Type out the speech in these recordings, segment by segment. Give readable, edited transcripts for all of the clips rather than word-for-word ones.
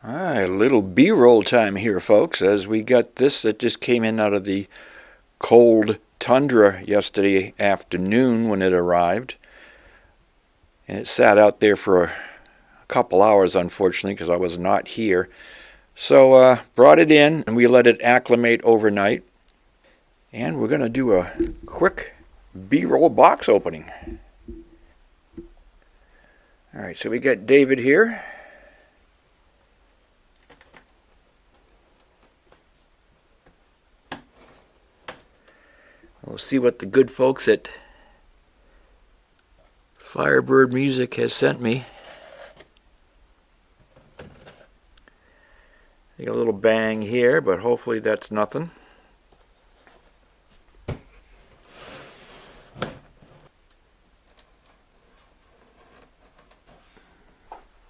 A little B-roll time here, folks, as we got this that just came in out of the cold tundra yesterday afternoon when it arrived. And it sat out there for a couple hours, unfortunately, because I was not here. So brought it in, and we let it acclimate overnight. And we're going to do a quick B-roll box opening. All right, so we got David here. We'll see what the good folks at Firebird Music has sent me. I got a little bang here, but hopefully that's nothing.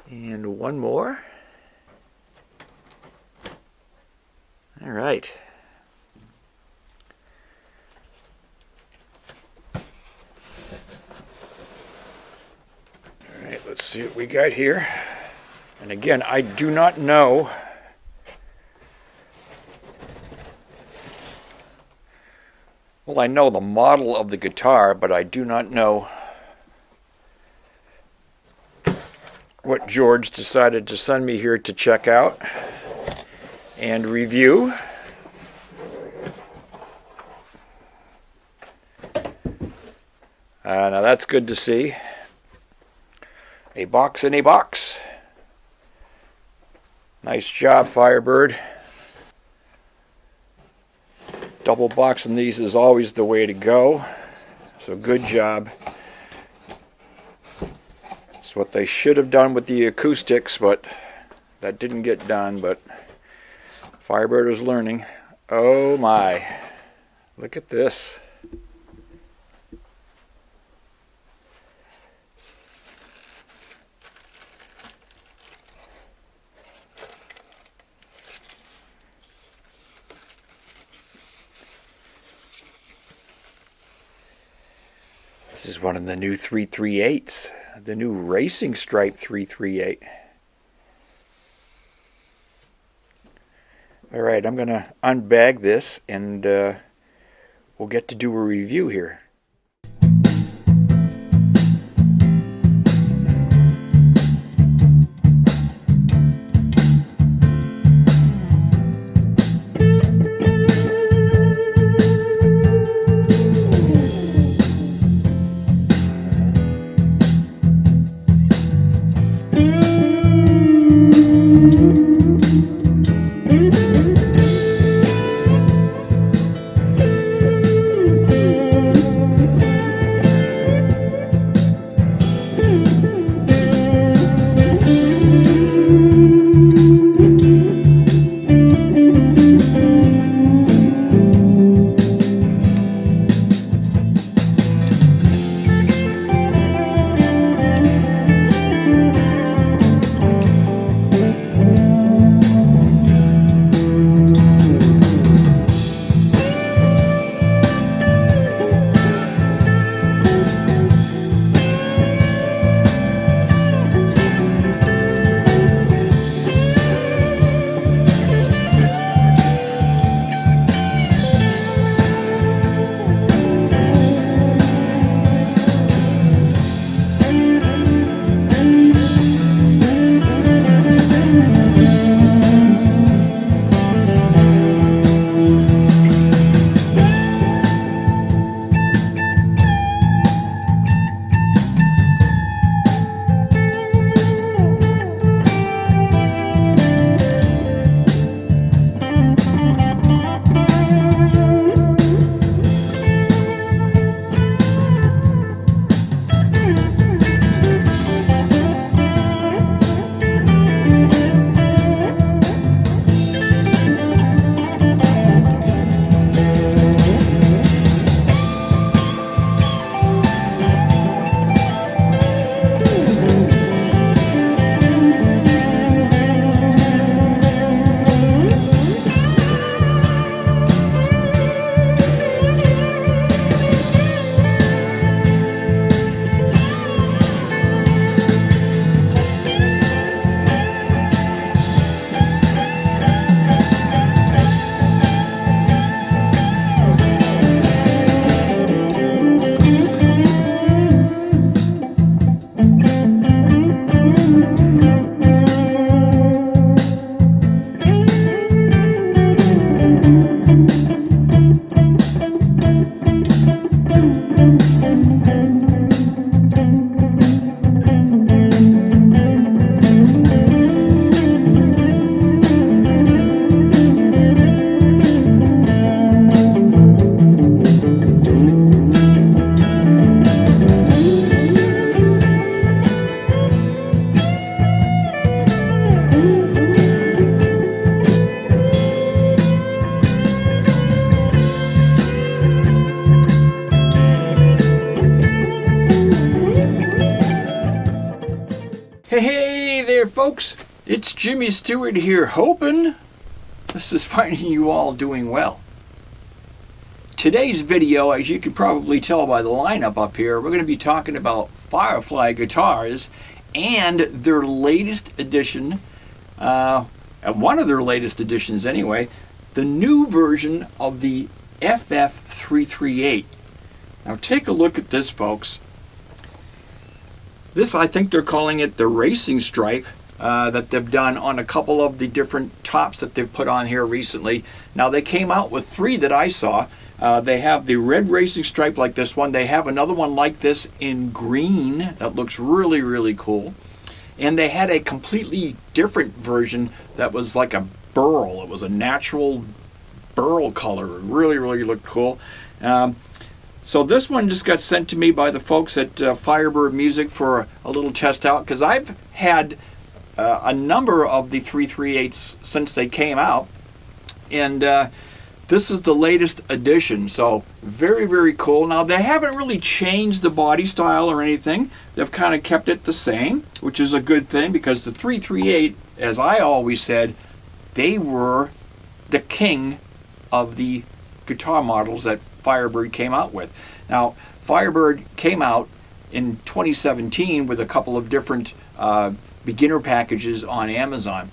And one more. All right. All right, let's see what we got here. And again, I do not know well, I know the model of the guitar, but I do not know what George decided to send me here to check out and review. Now that's good to see. A box in a box. Nice job, Firebird. Double boxing these is always the way to go. So good job. It's what they should have done with the acoustics, but that didn't get done. But Firebird is learning. Oh my. Look at this. This is one of the new 338s, the new Racing Stripe 338. All right, I'm going to unbag this and we'll get to do a review here. folks, it's Jimmy Stewart here, hoping this is finding you all doing well. Today's video, as you can probably tell by the lineup up here, we're going to be talking about Firefly guitars and their latest edition, one of their latest editions anyway, the new version of the FF338. Now take a look at this, folks. This, I think they're calling it the racing stripe that they've done on a couple of the different tops that they've put on here recently. Now they came out with three that I saw. They have the red racing stripe like this one. They have another one like this in green that looks really, really cool. And they had a completely different version that was like a burl. It was a natural burl color. It really, really looked cool. So this one just got sent to me by the folks at Firebird Music for a little test out, because I've had a number of the 338s since they came out, and this is the latest edition, so very, very cool. Now they haven't really changed the body style or anything. They've kind of kept it the same, which is a good thing, because the 338, as I always said, they were the king of the guitar models that Firebird came out with. Now Firebird came out in 2017 with a couple of different beginner packages on Amazon.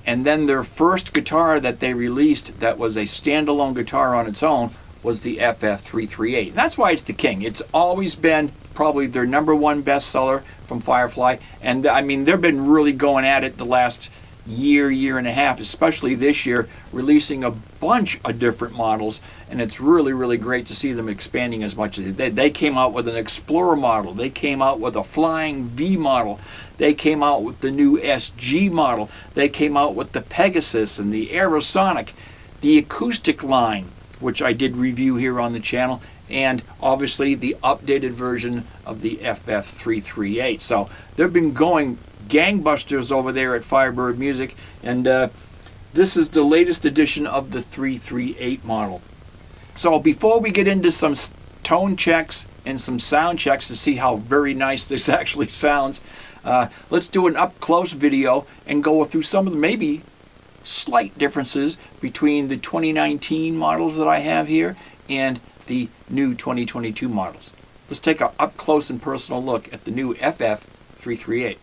And then their first guitar that they released that was a standalone guitar on its own was the FF338. That's why it's the king. It's always been probably their #1 bestseller from Firefly. And I mean, they've been really going at it the last year and a half, especially this year, releasing a bunch of different models. And it's really, really great to see them expanding as much as they did. They came out with an Explorer model. They came out with a Flying V model. They came out with the new SG model. They came out with the Pegasus and the Aerosonic, the acoustic line, which I did review here on the channel, and obviously the updated version of the FF338. So they've been going gangbusters over there at Firebird Music, and this is the latest edition of the 338 model. So before we get into some tone checks and some sound checks to see how very nice this actually sounds, let's do an up-close video and go through some of the maybe slight differences between the 2019 models that I have here and the new 2022 models. Let's take an up-close and personal look at the new FF338.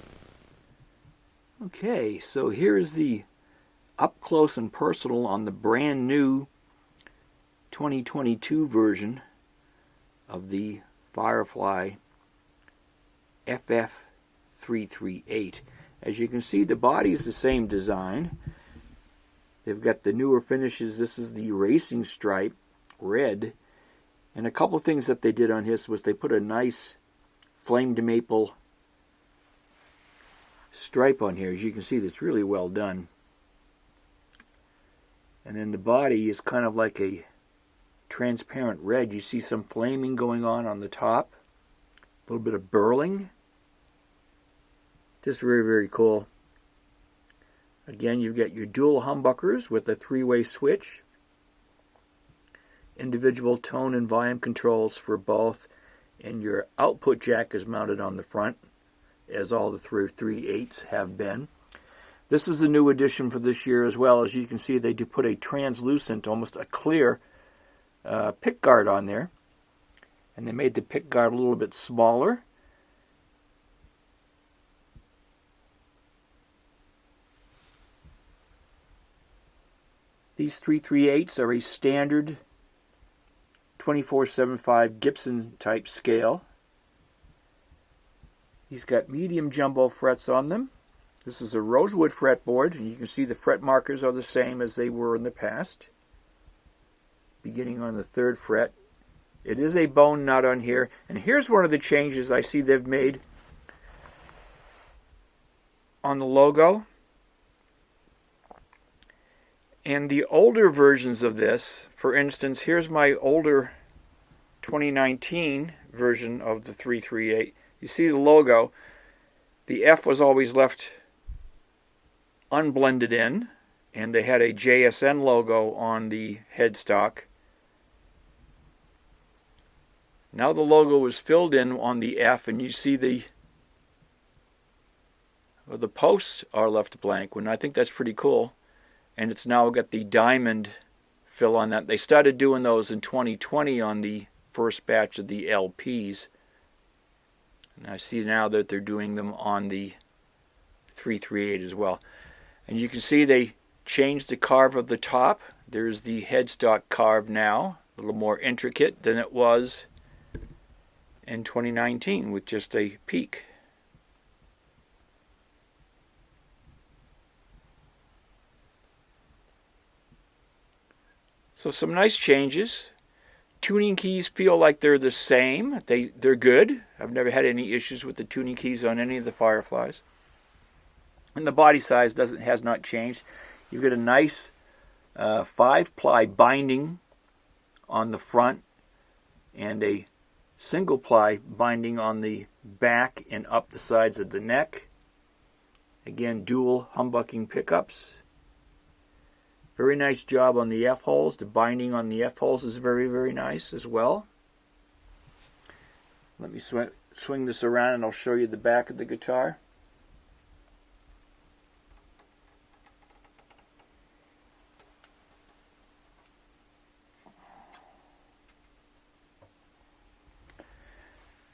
Okay, so here's the up-close and personal on the brand new 2022 version of the Firefly FF338. As you can see, the body is the same design. They've got the newer finishes. This is the racing stripe, red. And a couple things that they did on this was they put a nice flamed maple stripe on here. As you can see, that's really well done. And then the body is kind of like a transparent red. You see some flaming going on the top. A little bit of burling. Just very, very cool. Again, you've got your dual humbuckers with a 3-way switch. Individual tone and volume controls for both. And your output jack is mounted on the front, as all the 338s have been. This is the new addition for this year as well. As you can see, they do put a translucent, almost a clear pick guard on there. And they made the pick guard a little bit smaller. These 338s are a standard 24/75 Gibson type scale. He's got medium jumbo frets on them. This is a rosewood fretboard, and you can see the fret markers are the same as they were in the past. Beginning on the 3rd fret. It is a bone nut on here, and here's one of the changes I see they've made on the logo. And the older versions of this, for instance, here's my older 2019 version of the 338. You see the logo. The F was always left unblended in, and they had a JSN logo on the headstock. Now the logo is filled in on the F, and you see the, Well, the posts are left blank, and I think that's pretty cool. And it's now got the diamond fill on that. They started doing those in 2020 on the first batch of the LPs. And I see now that they're doing them on the 338 as well. And you can see they changed the carve of the top. There's the headstock carve now, a little more intricate than it was in 2019 with just a peak. So some nice changes. Tuning keys feel like they're the same. They're good. I've never had any issues with the tuning keys on any of the Fireflies. And the body size has not changed. You've got a nice 5-ply binding on the front and a single-ply binding on the back and up the sides of the neck. Again, dual humbucking pickups. Very nice job on the F-holes. The binding on the F-holes is very, very nice as well. Let me swing this around and I'll show you the back of the guitar.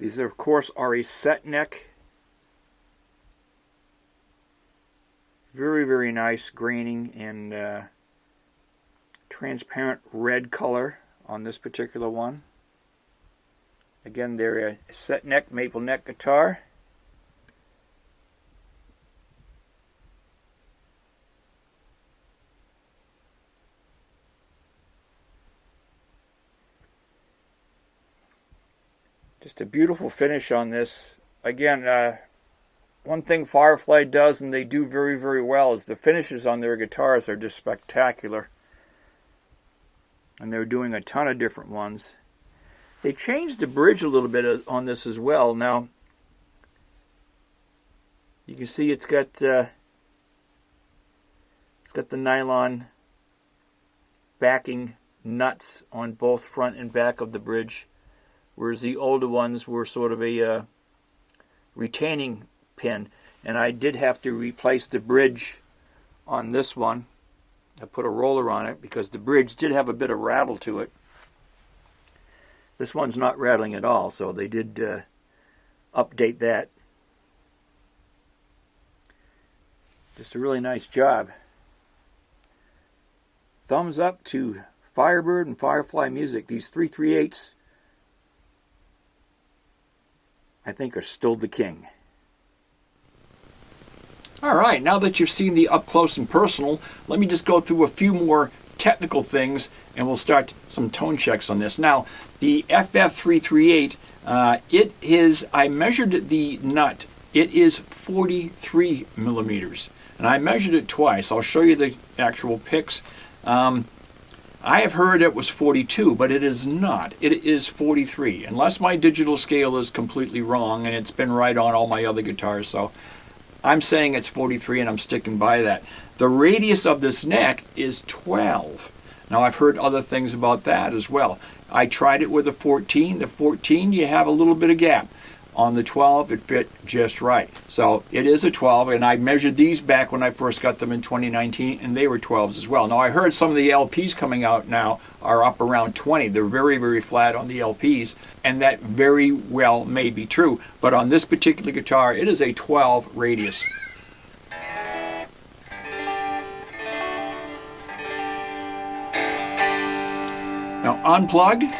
These, of course, are a set neck. Very, very nice graining and transparent red color on this particular one. Again, they're a set neck, maple neck guitar. Just a beautiful finish on this. Again, one thing Firefly does, and they do very, very well, is the finishes on their guitars are just spectacular. And they're doing a ton of different ones. They changed the bridge a little bit on this as well. Now, you can see it's got the nylon backing nuts on both front and back of the bridge, whereas the older ones were sort of a retaining pin. And I did have to replace the bridge on this one. I put a roller on it because the bridge did have a bit of rattle to it. This one's not rattling at all, so they did update that. Just a really nice job. Thumbs up to Firebird and Firefly Music. These 338s, I think, are still the king. All right, now that you've seen the up close and personal, let me just go through a few more technical things and we'll start some tone checks on this. Now, the FF338, I measured the nut. It is 43 millimeters. And I measured it twice. I'll show you the actual pics. I have heard it was 42, but it is not. It is 43, unless my digital scale is completely wrong, and it's been right on all my other guitars. So I'm saying it's 43, and I'm sticking by that. The radius of this neck is 12. Now, I've heard other things about that as well. I tried it with a 14. The 14, you have a little bit of gap. On the 12, it fit just right. So it is a 12, and I measured these back when I first got them in 2019, and they were 12s as well. Now, I heard some of the LPs coming out now are up around 20. They're very, very flat on the LPs, and that very well may be true. But on this particular guitar, it is a 12 radius. Now, unplug.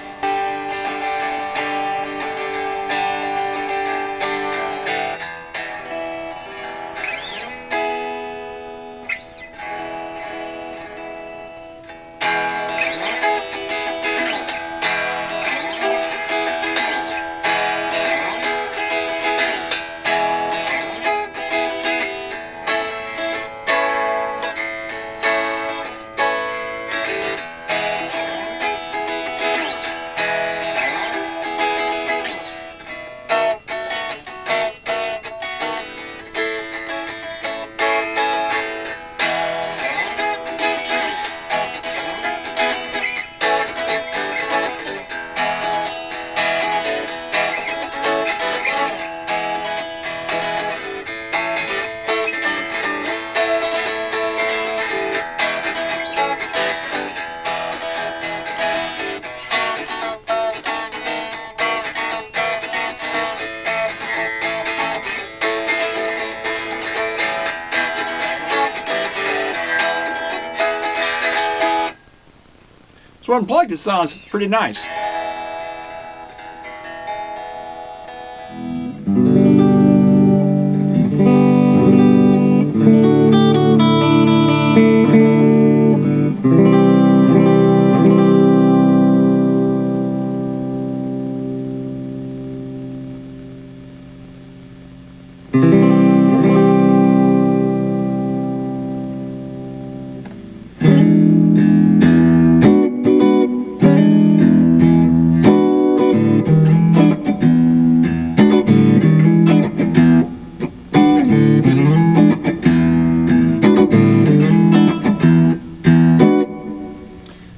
So unplugged, it sounds pretty nice.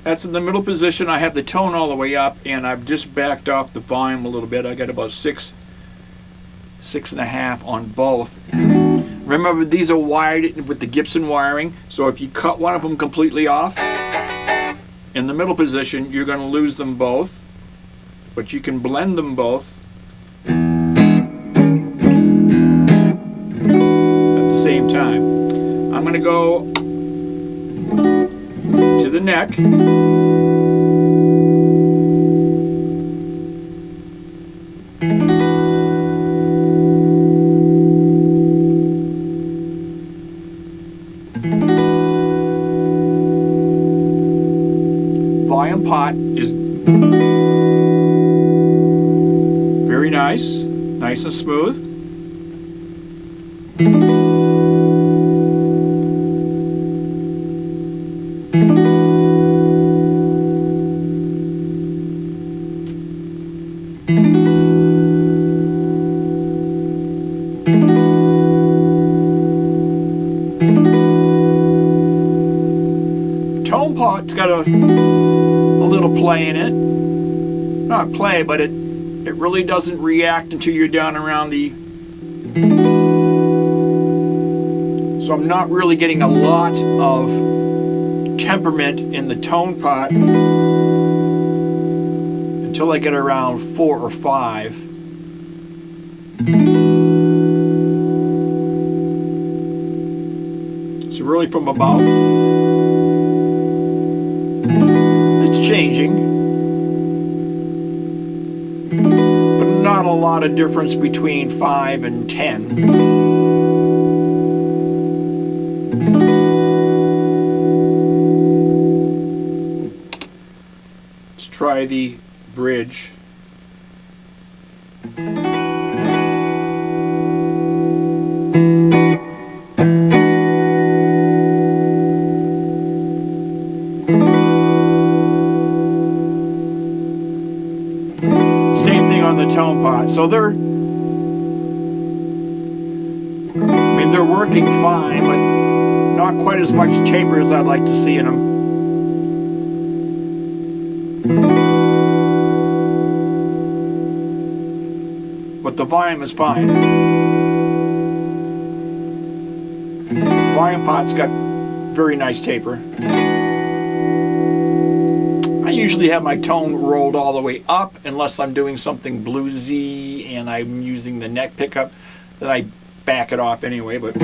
That's in the middle position. I have the tone all the way up, and I've just backed off the volume a little bit. I got about 6.5 on both. Remember, these are wired with the Gibson wiring, so if you cut one of them completely off, in the middle position, you're going to lose them both, but you can blend them both at the same time. I'm going to go to the neck. Volume pot is very nice and smooth. Tone pot's got a little play in it. Not play, but it really doesn't react until you're down around the... So I'm not really getting a lot of temperament in the tone pot until I get around 4 or 5. So really from about... It's changing. But not a lot of difference between 5 and 10. Try the bridge. Same thing on the tone pot. So they're working fine, but not quite as much taper as I'd like to see in them. But the volume is fine. Volume pot's got very nice taper. I usually have my tone rolled all the way up unless I'm doing something bluesy and I'm using the neck pickup. Then I back it off anyway, but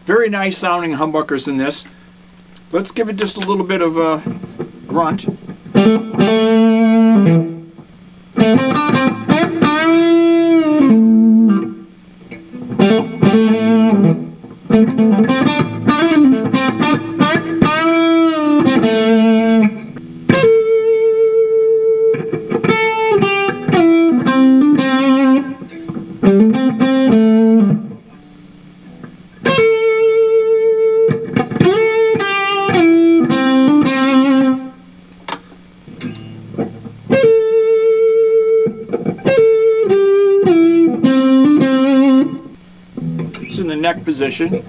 Very nice sounding humbuckers in this. Let's give it just a little bit of a grunt. In the neck position.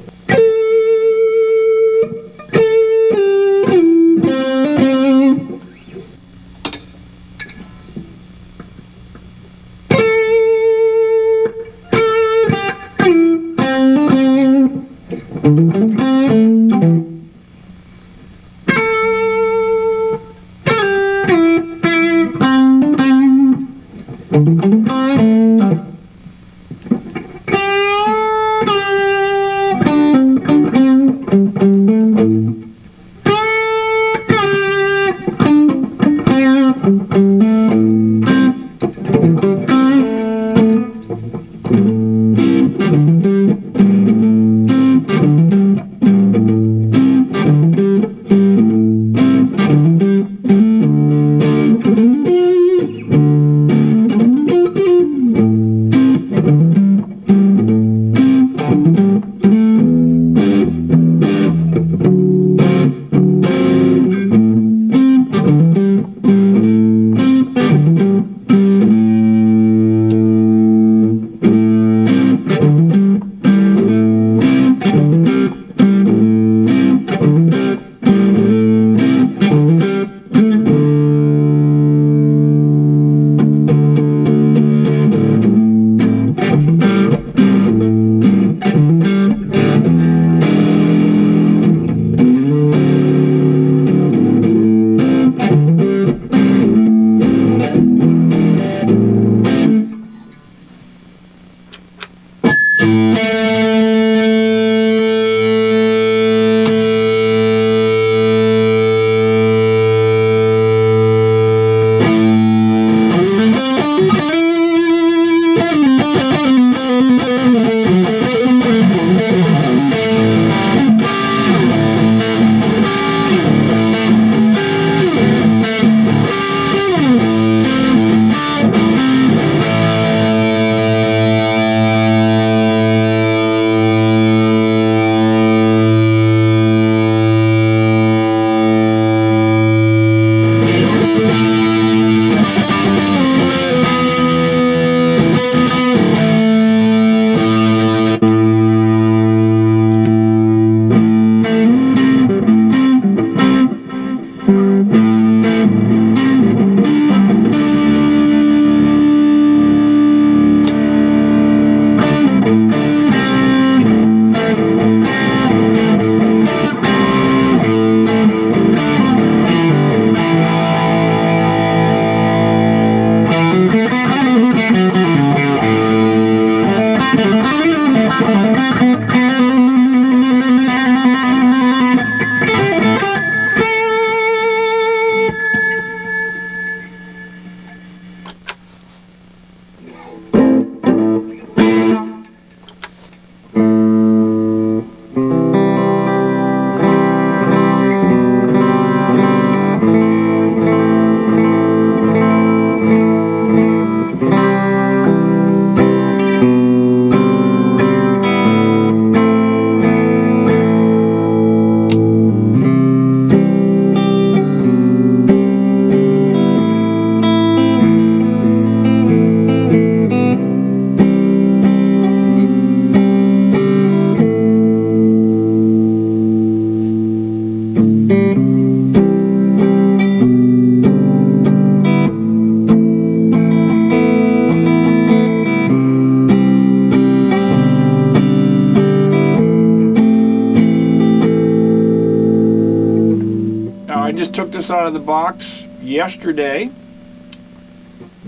just took this out of the box yesterday,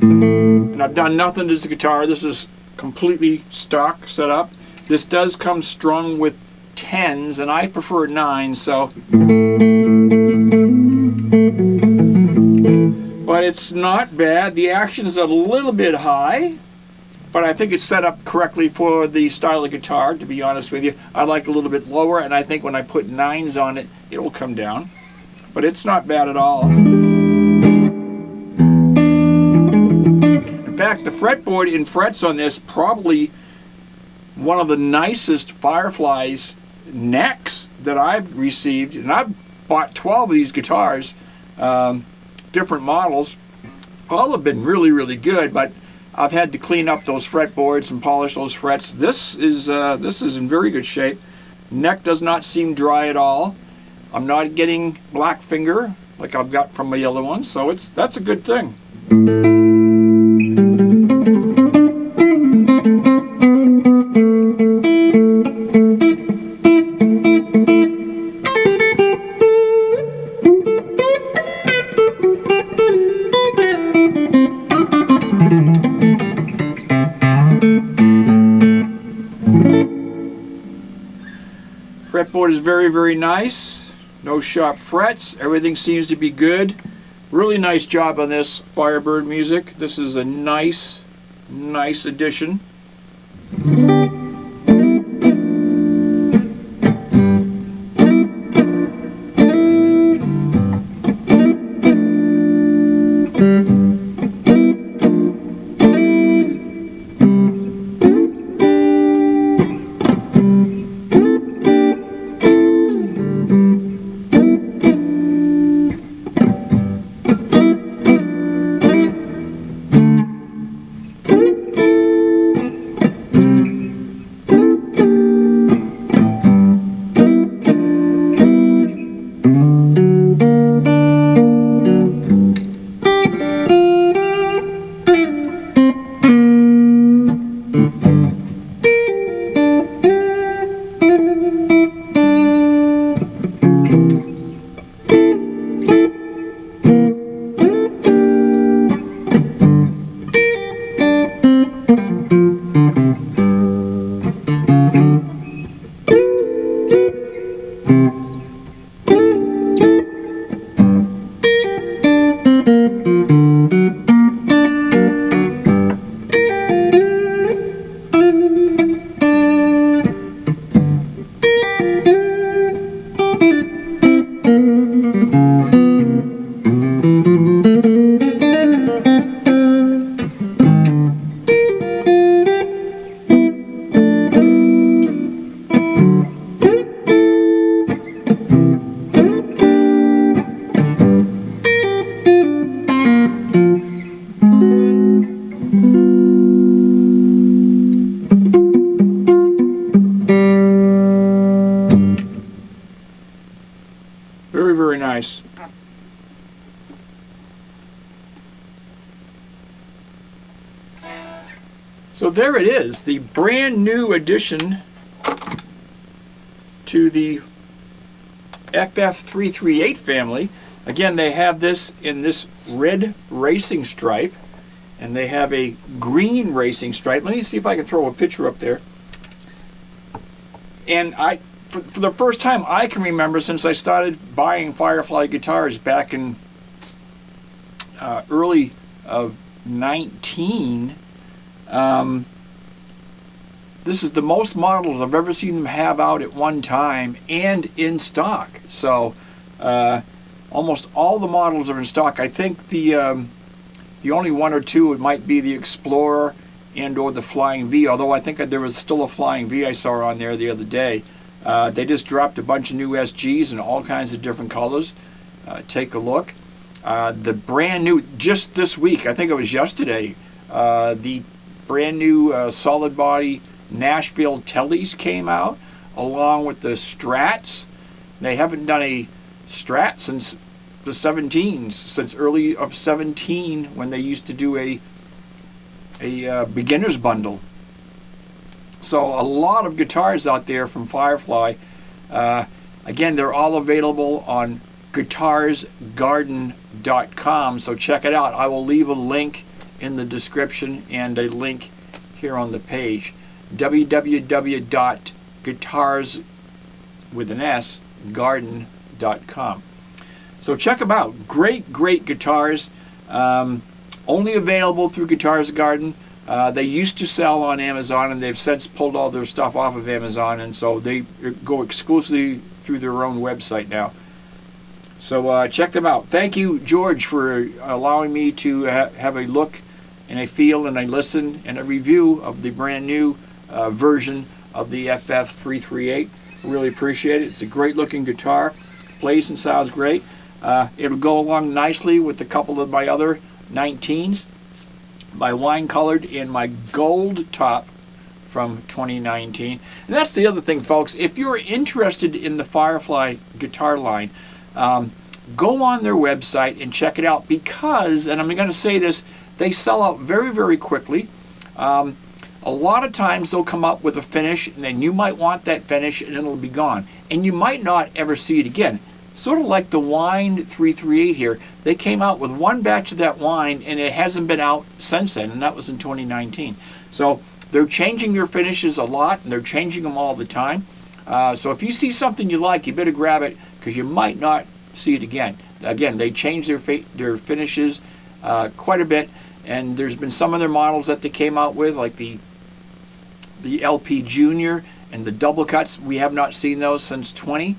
and I've done nothing to this guitar. This is completely stock setup. This does come strung with 10s, and I prefer 9s, so. But it's not bad. The action is a little bit high, but I think it's set up correctly for the style of guitar, to be honest with you. I like a little bit lower, and I think when I put 9s on it, it will come down. But it's not bad at all. In fact, the fretboard in frets on this, probably one of the nicest Firefly's necks that I've received. And I've bought 12 of these guitars, different models. All have been really, really good, but I've had to clean up those fretboards and polish those frets. This is in very good shape. Neck does not seem dry at all. I'm not getting black finger like I've got from my other one, so that's a good thing. Fretboard is very, very nice. No sharp frets. Everything seems to be good. Really nice job on this Firebird music. This is a nice addition. Very, very nice. So there it is, the brand new addition to the FF338 family. Again, they have this in this red racing stripe, and they have a green racing stripe. Let me see if I can throw a picture up there. And for the first time I can remember since I started buying Firefly guitars back in early of 19, this is the most models I've ever seen them have out at one time and in stock. So almost all the models are in stock. I think the only one or two, it might be the Explorer and or the Flying V, although I think there was still a Flying V I saw on there the other day. They just dropped a bunch of new SGs in all kinds of different colors. Take a look. The brand new, just this week, I think it was yesterday, the brand new solid body Nashville Tellys came out, along with the Strats. They haven't done a Strat since the 17s, since early of 17, when they used to do a beginner's bundle. So a lot of guitars out there from Firefly. Again, they're all available on guitarsgarden.com, so check it out. I will leave a link in the description and a link here on the page. www.guitarsgarden.com. So check them out. Great guitars. Only available through Guitars Garden. They used to sell on Amazon, and they've since pulled all their stuff off of Amazon, and so they go exclusively through their own website now. So check them out. Thank you, George, for allowing me to have a look and a feel and a listen and a review of the brand new version of the FF338. Really appreciate it. It's a great looking guitar. Plays and sounds great. It'll go along nicely with a couple of my other 19s. My wine colored and my gold top from 2019. And that's the other thing, folks. If you're interested in the Firefly guitar line, go on their website and check it out, because, and I'm going to say this, they sell out very quickly. A lot of times they'll come up with a finish, and then you might want that finish and it'll be gone, and you might not ever see it again. Sort of like the wine 338 here. They came out with one batch of that wine, and it hasn't been out since then, and that was in 2019. So they're changing their finishes a lot, and they're changing them all the time. So if you see something you like, you better grab it, because you might not see it again. Again, they change their finishes quite a bit, and there's been some other models that they came out with, like the LP Junior and the double cuts. We have not seen those since 20.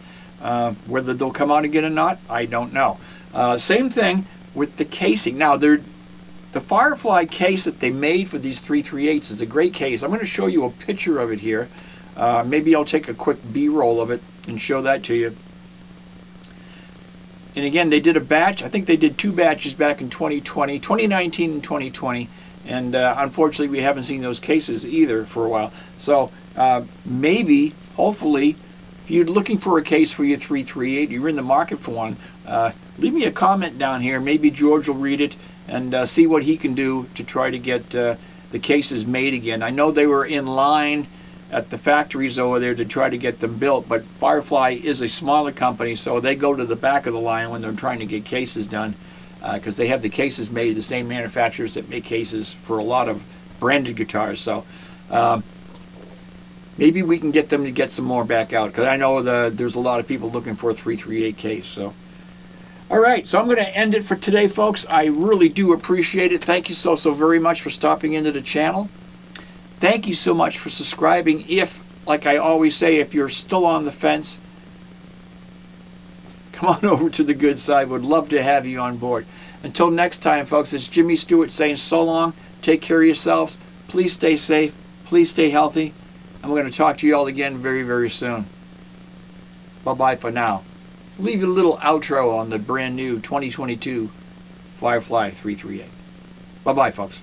Whether they'll come out again or not, I don't know. Same thing with the casing. Now, the Firefly case that they made for these 338s is a great case. I'm going to show you a picture of it here. Maybe I'll take a quick B-roll of it and show that to you. And again, they did a batch. I think they did 2 batches back in 2019 and 2020. And unfortunately, we haven't seen those cases either for a while. So maybe, hopefully, if you're looking for a case for your 338, you're in the market for one, leave me a comment down here. Maybe George will read it and see what he can do to try to get the cases made again. I know they were in line at the factories over there to try to get them built, but Firefly is a smaller company, so they go to the back of the line when they're trying to get cases done, because they have the cases made, the same manufacturers that make cases for a lot of branded guitars. So maybe we can get them to get some more back out, because I know there's a lot of people looking for a 338 case. So, all right, so I'm going to end it for today, folks. I really do appreciate it. Thank you so very much for stopping into the channel. Thank you so much for subscribing. If, like I always say, if you're still on the fence, come on over to the good side. Would love to have you on board. Until next time, folks, it's Jimmy Stewart saying so long. Take care of yourselves. Please stay safe. Please stay healthy. And we're going to talk to you all again very soon. Bye-bye for now. Leave you a little outro on the brand new 2022 Firefly 338. Bye-bye, folks.